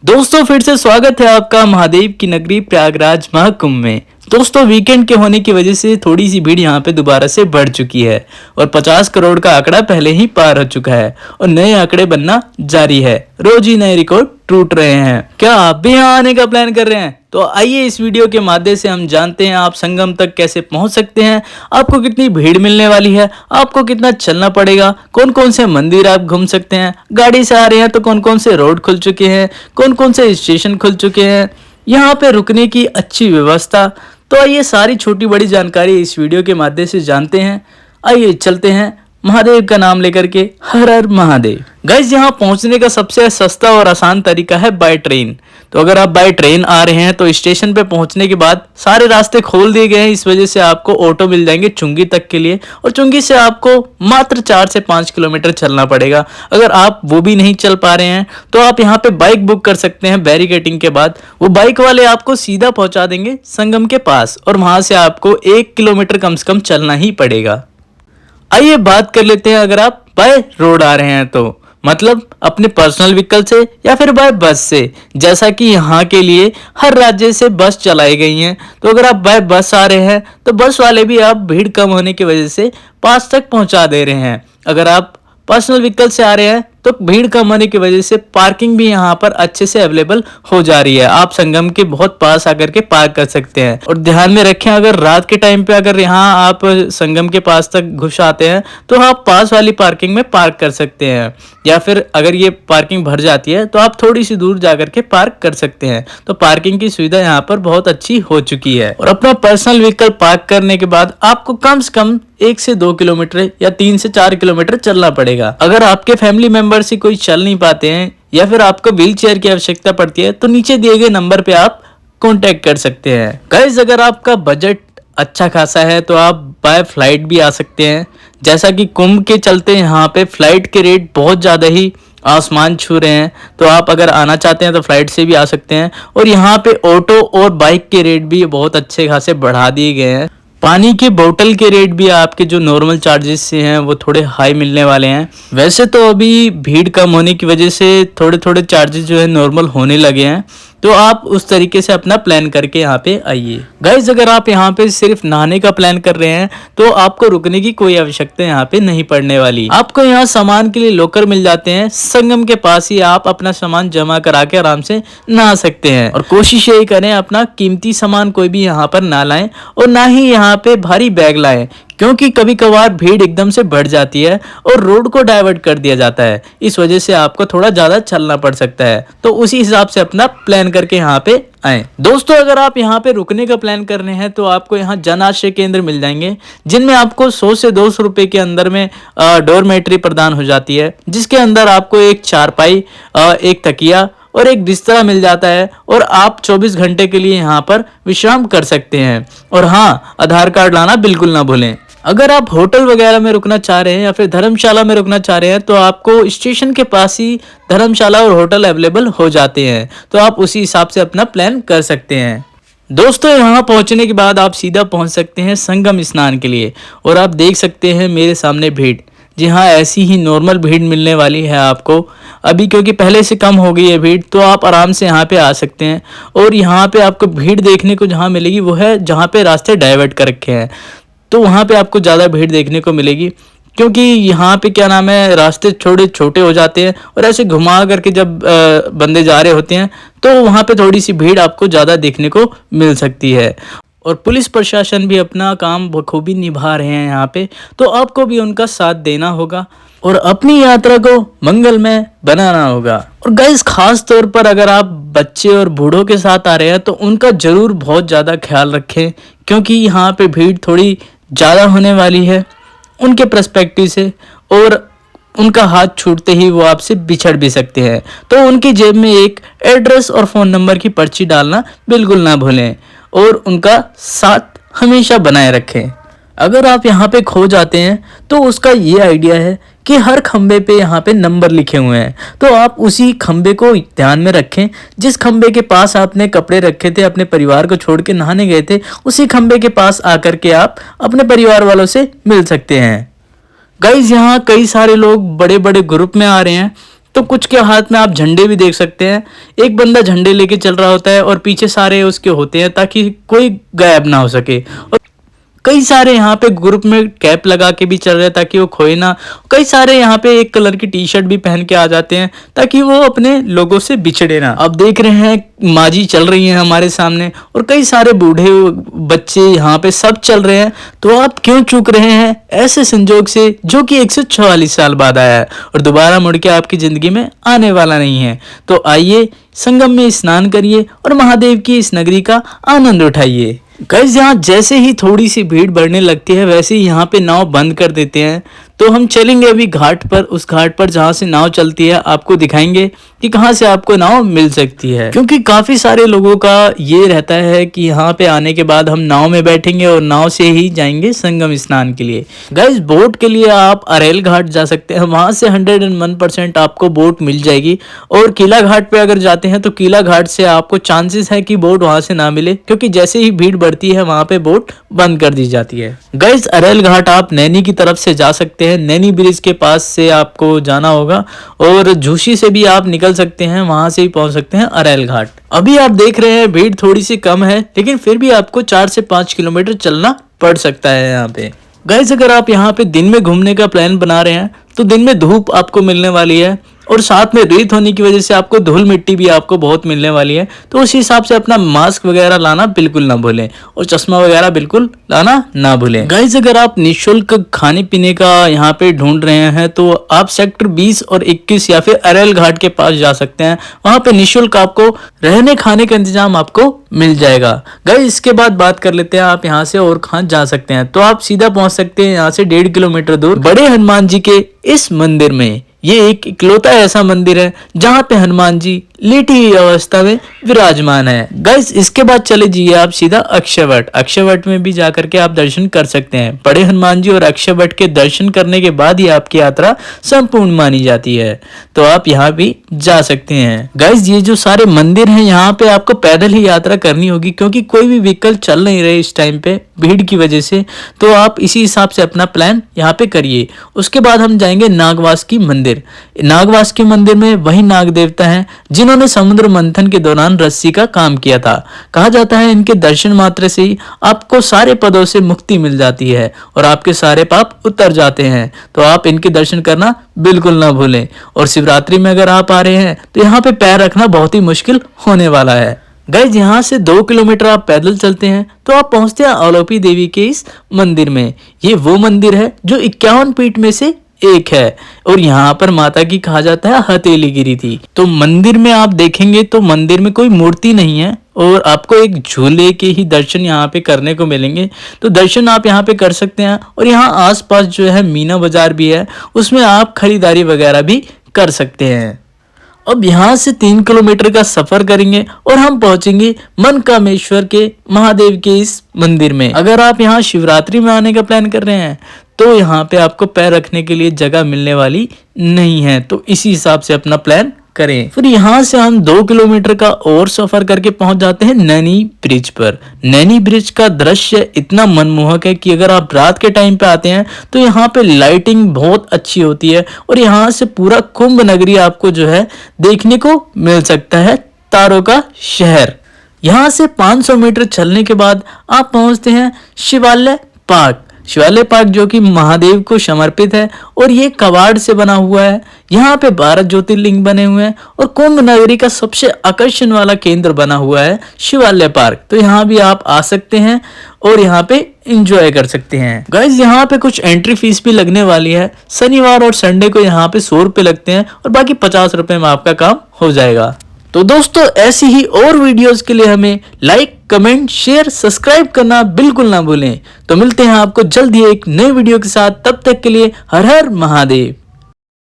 दोस्तों फिर से स्वागत है आपका महादेव की नगरी प्रयागराज महाकुंभ में। दोस्तों वीकेंड के होने की वजह से थोड़ी सी भीड़ यहाँ पे दोबारा से बढ़ चुकी है और 50 करोड़ का आंकड़ा पहले ही पार हो चुका है और नए आंकड़े बनना जारी है। रोज ही नए रिकॉर्ड टूट रहे हैं। क्या आप भी यहाँ आने का प्लान कर रहे हैं? तो आइए इस वीडियो के माध्यम से हम जानते हैं आप संगम तक कैसे पहुंच सकते हैं, आपको कितनी भीड़ मिलने वाली है, आपको कितना चलना पड़ेगा, कौन कौन से मंदिर आप घूम सकते हैं, गाड़ी से आ रहे हैं तो कौन कौन से रोड खुल चुके हैं, कौन कौन से स्टेशन खुल चुके हैं, यहाँ पे रुकने की अच्छी व्यवस्था। तो आइए सारी छोटी बड़ी जानकारी इस वीडियो के माध्यम से जानते हैं। आइए चलते हैं महादेव का नाम लेकर के। हर हर महादेव। गाइस यहाँ पहुंचने का सबसे सस्ता और आसान तरीका है बाय ट्रेन। तो अगर आप बाय ट्रेन आ रहे हैं तो स्टेशन पे पहुंचने के बाद सारे रास्ते खोल दिए गए हैं, इस वजह से आपको ऑटो मिल जाएंगे चुंगी तक के लिए और चुंगी से आपको मात्र 4 से 5 किलोमीटर चलना पड़ेगा। अगर आप वो भी नहीं चल पा रहे हैं तो आप यहाँ पे बाइक बुक कर सकते हैं। बैरिकेटिंग के बाद वो बाइक वाले आपको सीधा पहुंचा देंगे संगम के पास और वहां से आपको 1 किलोमीटर कम से कम चलना ही पड़ेगा। आइए बात कर लेते हैं अगर आप बाय रोड आ रहे हैं तो, मतलब अपने पर्सनल व्हीकल से या फिर बाय बस से। जैसा कि यहाँ के लिए हर राज्य से बस चलाई गई हैं, तो अगर आप बाय बस आ रहे हैं तो बस वाले भी आप भीड़ कम होने की वजह से पास तक पहुंचा दे रहे हैं। अगर आप पर्सनल व्हीकल से आ रहे हैं तो भीड़ कम होने की वजह से पार्किंग भी यहाँ पर अच्छे से अवेलेबल हो जा रही है। आप संगम के बहुत पास आकर के पार्क कर सकते हैं। और ध्यान में रखें, अगर रात के टाइम पे अगर यहाँ आप संगम के पास तक घुस आते हैं तो आप पास वाली पार्किंग में पार्क कर सकते हैं, या फिर अगर ये पार्किंग भर जाती है तो आप थोड़ी सी दूर जाकर के पार्क कर सकते हैं। तो पार्किंग की सुविधा यहाँ पर बहुत अच्छी हो चुकी है। और अपना पर्सनल व्हीकल पार्क करने के बाद आपको कम से कम 1 से 2 किलोमीटर या 3 से 4 किलोमीटर चलना पड़ेगा। अगर आपके फैमिली मेंबर से कोई चल नहीं पाते हैं या फिर आपको व्हील चेयर की आवश्यकता पड़ती है तो नीचे दिए गए नंबर पे आप कांटेक्ट कर सकते हैं। गाइस अगर आपका बजट अच्छा खासा है तो आप बाय फ्लाइट भी आ सकते हैं। जैसा कि कुंभ के चलते यहाँ पे फ्लाइट के रेट बहुत ज़्यादा ही आसमान छू रहे हैं, तो आप अगर आना चाहते हैं तो फ्लाइट से भी आ सकते हैं। और यहाँ पे ऑटो और बाइक के रेट भी बहुत अच्छे खासे बढ़ा दिए गए हैं। पानी के बोतल के रेट भी आपके जो नॉर्मल चार्जेस से हैं वो थोड़े हाई मिलने वाले हैं। वैसे तो अभी भीड़ कम होने की वजह से थोड़े थोड़े चार्जेस जो है नॉर्मल होने लगे हैं, तो आप उस तरीके से अपना प्लान करके यहाँ पे आइए। गाइज अगर आप यहाँ पे सिर्फ नहाने का प्लान कर रहे हैं तो आपको रुकने की कोई आवश्यकता यहाँ पे नहीं पड़ने वाली। आपको यहाँ सामान के लिए लॉकर मिल जाते हैं, संगम के पास ही आप अपना सामान जमा करा के आराम से नहा सकते हैं। और कोशिश यही करें अपना कीमती सामान कोई भी यहाँ पर ना लाएं और ना ही यहाँ पे भारी बैग लाएं, क्योंकि कभी कभार भीड़ एकदम से बढ़ जाती है और रोड को डाइवर्ट कर दिया जाता है। इस वजह से आपको थोड़ा ज्यादा चलना पड़ सकता है, तो उसी हिसाब से अपना प्लान करके यहाँ पे आए। दोस्तों अगर आप यहाँ पे रुकने का प्लान कर रहे हैं तो आपको यहाँ जन आश्रय केंद्र मिल जाएंगे, जिनमें आपको 100 से 200 रुपए के अंदर में डोरमेट्री प्रदान हो जाती है, जिसके अंदर आपको एक चारपाई, एक तकिया और एक बिस्तरा मिल जाता है और आप 24 घंटे के लिए यहाँ पर विश्राम कर सकते हैं। और हाँ, आधार कार्ड लाना बिल्कुल ना भूलें। अगर आप होटल वगैरह में रुकना चाह रहे हैं या फिर धर्मशाला में रुकना चाह रहे हैं तो आपको स्टेशन के पास ही धर्मशाला और होटल अवेलेबल हो जाते हैं, तो आप उसी हिसाब से अपना प्लान कर सकते हैं। दोस्तों यहाँ पहुँचने के बाद आप सीधा पहुँच सकते हैं संगम स्नान के लिए। और आप देख सकते हैं मेरे सामने भीड़, जी हाँ ऐसी ही नॉर्मल भीड़ मिलने वाली है आपको अभी, क्योंकि पहले से कम हो गई है भीड़, तो आप आराम से यहाँ पे आ सकते हैं। और यहाँ पे आपको भीड़ देखने को जहाँ मिलेगी वो है जहाँ पे रास्ते डाइवर्ट कर रखे हैं, तो वहाँ पे आपको ज़्यादा भीड़ देखने को मिलेगी, क्योंकि यहाँ पे क्या नाम है रास्ते थोड़े छोटे हो जाते हैं और ऐसे घुमा करके जब बंदे जा रहे होते हैं तो वहाँ पे थोड़ी सी भीड़ आपको ज़्यादा देखने को मिल सकती है। और पुलिस प्रशासन भी अपना काम बखूबी निभा रहे हैं यहाँ पे, तो आपको भी उनका साथ देना होगा और अपनी यात्रा को मंगलमय बनाना होगा। और गाइस खास तौर पर अगर आप बच्चे और बूढ़ों के साथ आ रहे हैं तो उनका जरूर बहुत ज़्यादा ख्याल रखें, क्योंकि यहाँ पे भीड़ थोड़ी ज़्यादा होने वाली है उनके पर्सपेक्टिव से, और उनका हाथ छूटते ही वो आपसे बिछड़ भी सकते हैं। तो उनकी जेब में एक एड्रेस और फ़ोन नंबर की पर्ची डालना बिल्कुल ना भूलें और उनका साथ हमेशा बनाए रखें। अगर आप यहाँ पे खो जाते हैं तो उसका ये आइडिया है कि हर खंबे पे यहाँ पे नंबर लिखे हुए हैं, तो आप उसी खंबे को ध्यान में रखें। जिस खंबे के पास आपने कपड़े रखे थे, अपने परिवार को छोड़ के नहाने गए थे, उसी खंबे के पास आकर के आप अपने परिवार वालों से मिल सकते हैं। गाइस यहाँ कई सारे लोग बड़े बड़े ग्रुप में आ रहे हैं, तो कुछ के हाथ में आप झंडे भी देख सकते हैं। एक बंदा झंडे लेके चल रहा होता है और पीछे सारे उसके होते हैं ताकि कोई गायब ना हो सके। और कई सारे यहाँ पे ग्रुप में कैप लगा के भी चल रहे हैं ताकि वो खोए ना। कई सारे यहाँ पे एक कलर की टी शर्ट भी पहन के आ जाते हैं ताकि वो अपने लोगों से बिछड़े ना। अब देख रहे हैं माजी चल रही हैं हमारे सामने और कई सारे बूढ़े बच्चे यहाँ पे सब चल रहे हैं। तो आप क्यों चूक रहे हैं ऐसे संजोग से जो कि 144 साल बाद आया है और दोबारा मुड़ के आपकी जिंदगी में आने वाला नहीं है। तो आइए संगम में स्नान करिए और महादेव की इस नगरी का आनंद उठाइए। गाइस यहाँ जैसे ही थोड़ी सी भीड़ बढ़ने लगती है वैसे ही यहाँ पे नाव बंद कर देते हैं। तो हम चलेंगे अभी घाट पर, उस घाट पर जहाँ से नाव चलती है आपको दिखाएंगे कि कहाँ से आपको नाव मिल सकती है, क्योंकि काफी सारे लोगों का ये रहता है कि यहाँ पे आने के बाद हम नाव में बैठेंगे और नाव से ही जाएंगे संगम स्नान के लिए। गाइस बोट के लिए आप अरेल घाट जा सकते हैं, वहां से 101% आपको बोट मिल जाएगी। और किला घाट पे अगर जाते हैं तो किला घाट से आपको चांसेस है कि बोट वहां से ना मिले, क्योंकि जैसे ही भीड़ बढ़ती है वहां पे बोट बंद कर दी जाती है। गाइस अरेल घाट आप नैनी की तरफ से जा सकते हैं, नैनी ब्रिज के पास से आपको जाना होगा और झूसी से भी आप निकल सकते हैं, वहां से ही पहुंच सकते हैं अरेल घाट। अभी आप देख रहे हैं भीड़ थोड़ी सी कम है, लेकिन फिर भी आपको 4 से 5 किलोमीटर चलना पड़ सकता है यहाँ पे। गाइस अगर आप यहाँ पे दिन में घूमने का प्लान बना रहे हैं तो दिन में धूप आपको मिलने वाली है और साथ में रेत होने की वजह से आपको धूल मिट्टी भी आपको बहुत मिलने वाली है। तो उस हिसाब से अपना मास्क वगैरह लाना बिल्कुल ना भूलें और चश्मा वगैरह बिल्कुल लाना ना भूलें। गाइस अगर आप निःशुल्क खाने पीने का यहाँ पे ढूंढ रहे हैं तो आप सेक्टर 20 और 21 या फिर अरेल घाट के पास जा सकते हैं। वहां पे निःशुल्क आपको रहने खाने का इंतजाम आपको मिल जाएगा। गाइस इसके बाद बात कर लेते हैं आप यहाँ से और कहाँ जा सकते हैं। तो आप सीधा पहुंच सकते हैं यहाँ से 1.5 किलोमीटर दूर बड़े हनुमान जी के इस मंदिर में। ये एक इकलौता ऐसा मंदिर है जहाँ पे हनुमान जी लेटी हुई अवस्था में विराजमान है। गाइस इसके बाद चले जाइए आप सीधा अक्षयवट। अक्षयवट में भी जाकर के आप दर्शन कर सकते हैं। बड़े हनुमान जी और अक्षयवट के दर्शन करने के बाद ही आपकी यात्रा संपूर्ण मानी जाती है, तो आप यहाँ भी जा सकते हैं। गाइस ये जो सारे मंदिर हैं यहाँ पे आपको पैदल ही यात्रा करनी होगी, क्योंकि कोई भी व्हीकल चल नहीं रहे इस टाइम पे भीड़ की वजह से। तो आप इसी हिसाब से अपना प्लान यहाँ पे करिए। उसके बाद हम जाएंगे नागवास की मंदिर। नागवास के मंदिर में वही नाग देवता हैं जिन्होंने समुद्र मंथन के दौरान रस्सी का काम किया था। कहा जाता है इनके दर्शन मात्र से ही आपको सारे पदों से मुक्ति मिल जाती है और आपके सारे पाप उतर जाते हैं। तो आप इनके दर्शन करना बिल्कुल ना भूलें। और शिवरात्रि में अगर आप आ रहे हैं तो यहाँ पे पैर रखना बहुत ही मुश्किल होने वाला है। गाइस यहाँ से 2 किलोमीटर आप पैदल चलते हैं तो आप पहुंचते हैं अवलोपी देवी के इस मंदिर में। ये वो मंदिर है जो 51 पीठ में से एक है और यहाँ पर माता की कहा जाता है हथेली गिरी थी। तो मंदिर में आप देखेंगे तो मंदिर में कोई मूर्ति नहीं है और आपको एक झूले के ही दर्शन यहाँ पे करने को मिलेंगे। तो दर्शन आप यहाँ पे कर सकते हैं और यहाँ आसपास जो है मीना बाजार भी है, उसमें आप खरीदारी वगैरह भी कर सकते हैं। अब यहाँ से 3 किलोमीटर का सफर करेंगे और हम पहुंचेंगे मनकामेश्वर के महादेव के इस मंदिर में। अगर आप यहाँ शिवरात्रि में आने का प्लान कर रहे हैं तो यहाँ पे आपको पैर रखने के लिए जगह मिलने वाली नहीं है, तो इसी हिसाब से अपना प्लान करें। फिर यहाँ से हम 2 किलोमीटर का और सफर करके पहुंच जाते हैं नैनी ब्रिज पर। नैनी ब्रिज का दृश्य इतना मनमोहक है कि अगर आप रात के टाइम पे आते हैं तो यहाँ पे लाइटिंग बहुत अच्छी होती है और यहाँ से पूरा कुंभ नगरी आपको जो है देखने को मिल सकता है, तारों का शहर। यहाँ से 500 मीटर चलने के बाद आप पहुंचते हैं शिवालय पार्क। शिवालय पार्क जो कि महादेव को समर्पित है और ये कबाड़ से बना हुआ है। यहाँ पे 12 ज्योतिर्लिंग बने हुए हैं और कुंभ नगरी का सबसे आकर्षण वाला केंद्र बना हुआ है शिवालय पार्क। तो यहाँ भी आप आ सकते हैं और यहाँ पे एंजॉय कर सकते हैं। गाइस यहाँ पे कुछ एंट्री फीस भी लगने वाली है। शनिवार और संडे को यहाँ पे 100 रुपए लगते हैं और बाकी 50 रुपए में आपका काम हो जाएगा। तो दोस्तों ऐसी ही और वीडियोस के लिए हमें लाइक, कमेंट, शेयर, सब्सक्राइब करना बिल्कुल ना भूलें। तो मिलते हैं आपको जल्द ही एक नए वीडियो के साथ, तब तक के लिए हर हर महादेव।